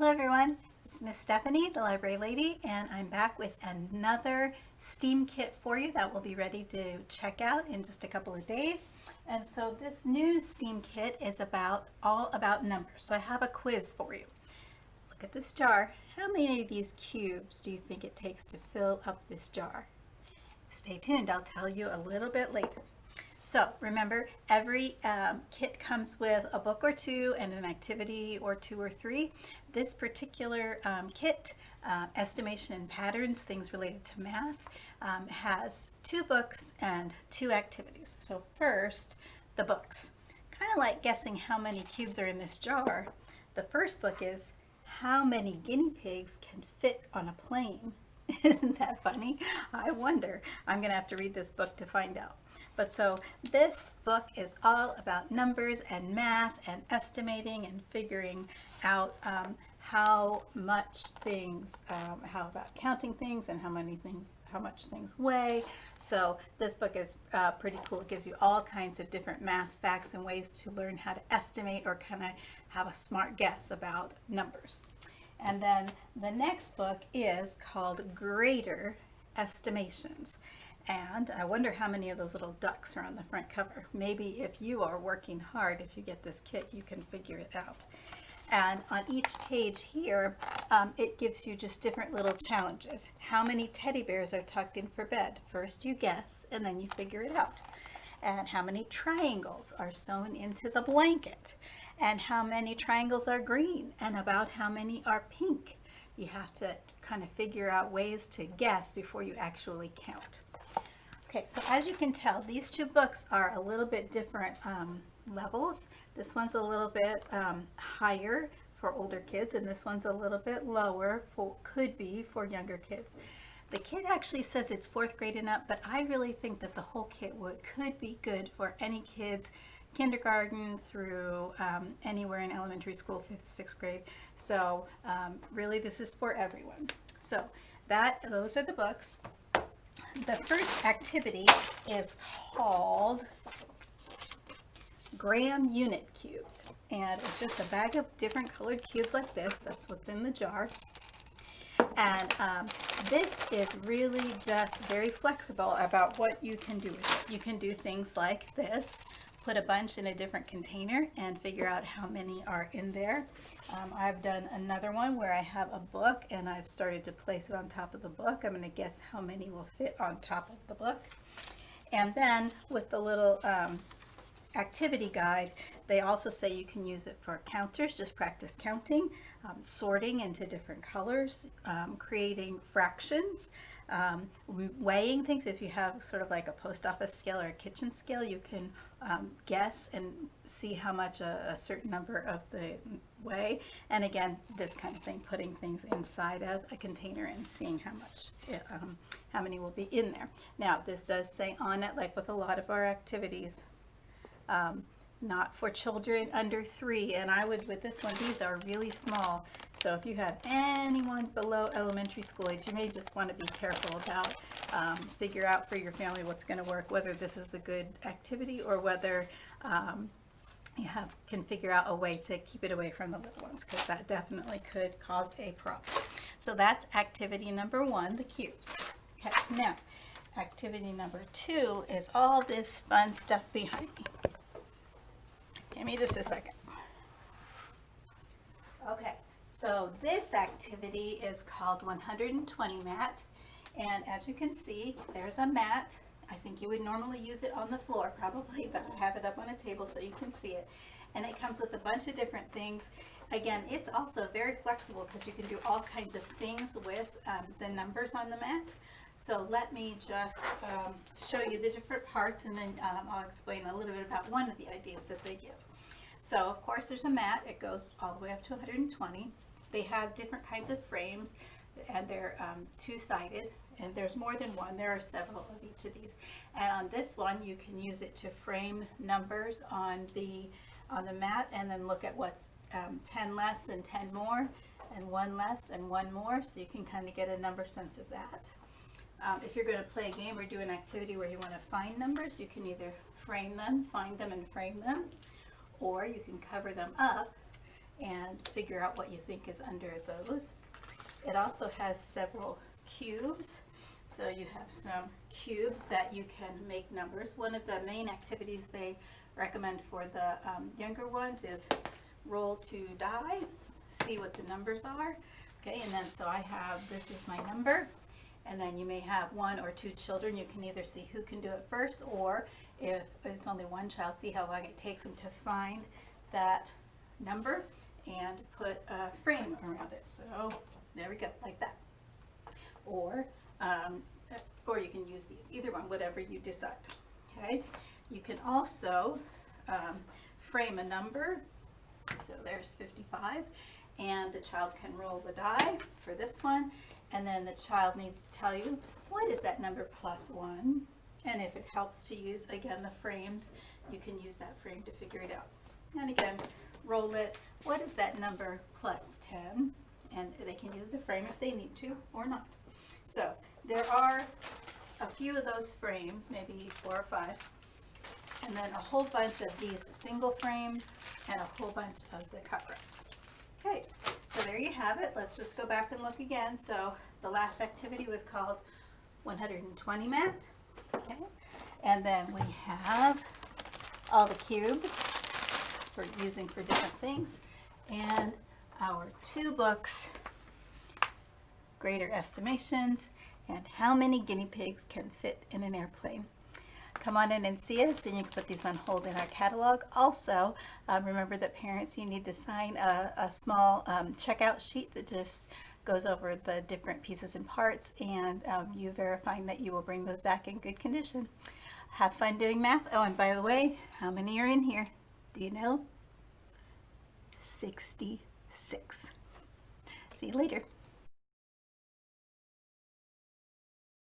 Hello everyone, it's Miss Stephanie, the library lady, and I'm back with another STEAM kit for you that will be ready to check out in just a couple of days. And so this new STEAM kit is all about numbers. So I have a quiz for you. Look at this jar. How many of these cubes do you think it takes to fill up this jar? Stay tuned, I'll tell you a little bit later. So remember, every kit comes with a book or two and an activity or two or three. This particular kit, Estimation and Patterns, things related to math, has 2 books and 2 activities. So first, the books. Kind of like guessing how many cubes are in this jar. The first book is How Many Guinea Pigs Can Fit on a Plane? Isn't that funny? I wonder. I'm going to have to read this book to find out. But so this book is all about numbers and math and estimating and figuring out how about counting things and how much things weigh. So this book is pretty cool. It gives you all kinds of different math facts and ways to learn how to estimate or kind of have a smart guess about numbers. And then the next book is called Greater Estimations. And I wonder how many of those little ducks are on the front cover. Maybe if you are working hard, if you get this kit, you can figure it out. And on each page here, it gives you just different little challenges. How many teddy bears are tucked in for bed? First you guess, and then you figure it out. And how many triangles are sewn into the blanket? And how many triangles are green? And about how many are pink? You have to kind of figure out ways to guess before you actually count. Okay, so as you can tell, these 2 books are a little bit different levels. This one's a little bit higher for older kids, and this one's a little bit lower could be for younger kids. The kit actually says it's 4th grade and up, but I really think that the whole kit could be good for any kids, kindergarten through anywhere in elementary school, 5th, 6th grade. So really this is for everyone. So those are the books. The first activity is called Gram Unit Cubes, and it's just a bag of different colored cubes like this. That's what's in the jar. And this is really just very flexible about what you can do with it. You can do things like this. Put a bunch in a different container and figure out how many are in there. I've done another one where I have a book and I've started to place it on top of the book. I'm going to guess how many will fit on top of the book. And then with the little activity guide, they also say you can use it for counters, just practice counting, sorting into different colors, creating fractions, weighing things. If you have sort of like a post office scale or a kitchen scale, you can guess and see how much a certain number of the weigh. And again, this kind of thing, putting things inside of a container and seeing how many will be in there. Now, this does say on it, like with a lot of our activities, not for children under 3, and I would with this one, these are really small, so if you have anyone below elementary school age, you may just want to be careful about figure out for your family what's going to work, whether this is a good activity or whether you can figure out a way to keep it away from the little ones, because that definitely could cause a problem. So that's activity number 1, the cubes. Okay, now activity number 2 is all this fun stuff behind me. Give me just a second. Okay, so this activity is called 120 mat, and as you can see, there's a mat. I think you would normally use it on the floor probably, but I have it up on a table so you can see it. And it comes with a bunch of different things. Again, it's also very flexible because you can do all kinds of things with the numbers on the mat. So let me just show you the different parts, and then I'll explain a little bit about one of the ideas that they give. So of course there's a mat. It goes all the way up to 120. They have different kinds of frames, and they're 2-sided, and there's more than one. There are several of each of these. And on this one, you can use it to frame numbers on the mat, and then look at what's 10 less and 10 more, and 1 less and 1 more, so you can kind of get a number sense of that. If you're going to play a game or do an activity where you want to find numbers, you can either frame them, find them and frame them, or you can cover them up and figure out what you think is under those. It also has several cubes. So you have some cubes that you can make numbers. One of the main activities they recommend for the younger ones is roll to die, see what the numbers are. Okay, and then so I have, this is my number, and then you may have one or two children. You can either see who can do it first, or if it's only one child, see how long it takes them to find that number and put a frame around it. So there we go, like that. Or you can use these, either one, whatever you decide. Okay, you can also frame a number. So there's 55, and the child can roll the die for this one, and then the child needs to tell you, what is that number plus 1? And if it helps to use, again, the frames, you can use that frame to figure it out. And again, roll it, what is that number plus 10? And they can use the frame if they need to or not. So there are a few of those frames, maybe 4 or 5, and then a whole bunch of these single frames and a whole bunch of the cover-ups. Okay, so there you have it. Let's just go back and look again. So the last activity was called 120 mat. Okay, and then we have all the cubes for using for different things, and our 2 books, Greater Estimations and How Many Guinea Pigs Can Fit in an Airplane. Come on in and see us, and you can put these on hold in our catalog. Also, remember that parents, you need to sign a small checkout sheet that just goes over the different pieces and parts, and you verifying that you will bring those back in good condition. Have fun doing math. Oh, and by the way, how many are in here? Do you know? 66. See you later.